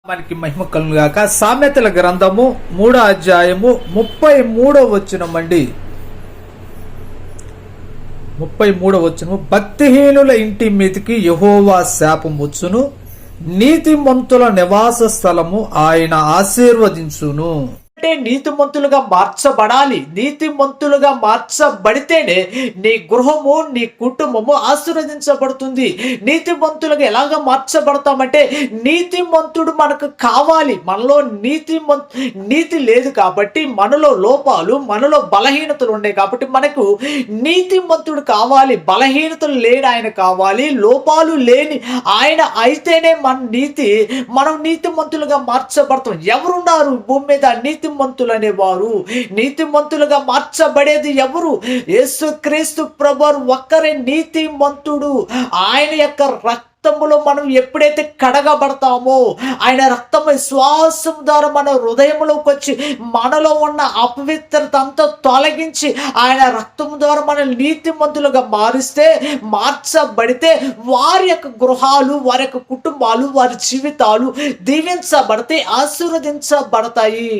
మనకి మహిమ కలుగును గాక. సామెతల గ్రంథము 3వ అధ్యాయము 33వ వచనం అండి. 33వ వచనము, భక్తిహీనుల ఇంటి మీదికి యెహోవా శాపం వచ్చును, నీతిమంతుల నివాస స్థలము ఆయన ఆశీర్వదించును. అంటే నీతిమంతులుగా మార్చబడాలి. నీతిమంతులుగా మార్చబడితేనే నీ గృహము, నీ కుటుంబము ఆశీర్వదించబడుతుంది. నీతిమంతులుగా ఎలాగ మార్చబడతామంటే, నీతిమంతుడు మనకు కావాలి. మనలో నీతి లేదు కాబట్టి, మనలో లోపాలు, మనలో బలహీనతలు ఉన్నాయి కాబట్టి మనకు నీతిమంతుడు కావాలి. బలహీనతలు లేని ఆయన కావాలి, లోపాలు లేని ఆయన అయితేనే మనం నీతిమంతులుగా మార్చబడతాం. ఎవరున్నారు భూమి మీద నీతిమంతులు అనేవారు? నీతిమంతులుగా మార్చబడేది ఎవరు? యేసుక్రీస్తు ప్రభువు ఒక్కరే నీతిమంతుడు. ఆయన యొక్క రక్తములో మనం ఎప్పుడైతే కడగబడతామో, ఆయన రక్తము విశ్వాసం ద్వారా మన హృదయంలోకి వచ్చి మనలో ఉన్న అపవిత్రత అంతా తొలగించి ఆయన రక్తము ద్వారా మన నీతిమంతులుగా మార్చబడితే వారి యొక్క గృహాలు, వారి యొక్క కుటుంబాలు, వారి జీవితాలు దీవించబడతాయి, ఆశీర్వదించబడతాయి.